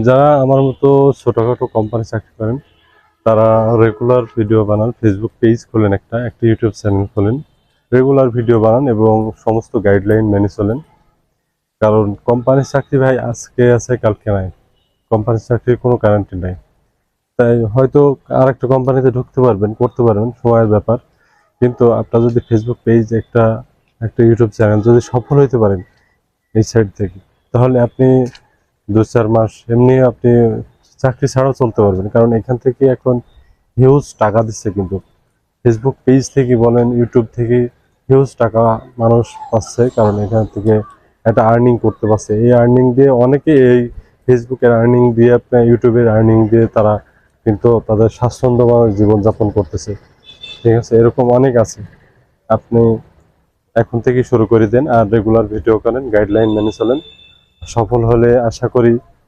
যারা আমার মতো ছোটখাটো কোম্পানি চাকরি করেন তারা রেগুলার ভিডিও বানান, ফেসবুক পেজ খোলেন, একটা ইউটিউব চ্যানেল খোলেন, রেগুলার ভিডিও বানান এবং সমস্ত গাইডলাইন মেনে চলেন। কারণ কোম্পানির চাকরি ভাই আজকে আছে কালকে নাই, কোম্পানির চাকরির কোনো গ্যারান্টি নাই। তাই হয়তো আরেকটা কোম্পানিতে ঢুকতে পারবেন, করতে পারবেন, সময়ের ব্যাপার। কিন্তু আপনার যদি ফেসবুক পেজ একটা একটা ইউটিউব চ্যানেল যদি সফল হইতে পারেন এই সাইড থেকে, তাহলে আপনি 2-4 মাস এমনি আপনি চাকরি ছাড়াও চলতে পারবেন। কারণ এখান থেকে এখন হিউজ টাকা দিচ্ছে, কিন্তু ফেসবুক পেজ থেকে বলেন, ইউটিউব থেকে হিউজ টাকা মানুষ পাচ্ছে। কারণ এখান থেকে একটা আর্নিং করতে পারছে। এই আর্নিং দিয়ে অনেকে এই ফেসবুকের আর্নিং দিয়ে আপনার ইউটিউবের আর্নিং দিয়ে তারা কিন্তু তাদের স্বাচ্ছন্দ্যময় জীবনযাপন করতেছে। ঠিক আছে, এরকম অনেক আছে। আপনি এখন থেকে শুরু করে দেন আর রেগুলার ভিডিও করেন, গাইডলাইন মেনে চলেন। সফল হলে আশা করি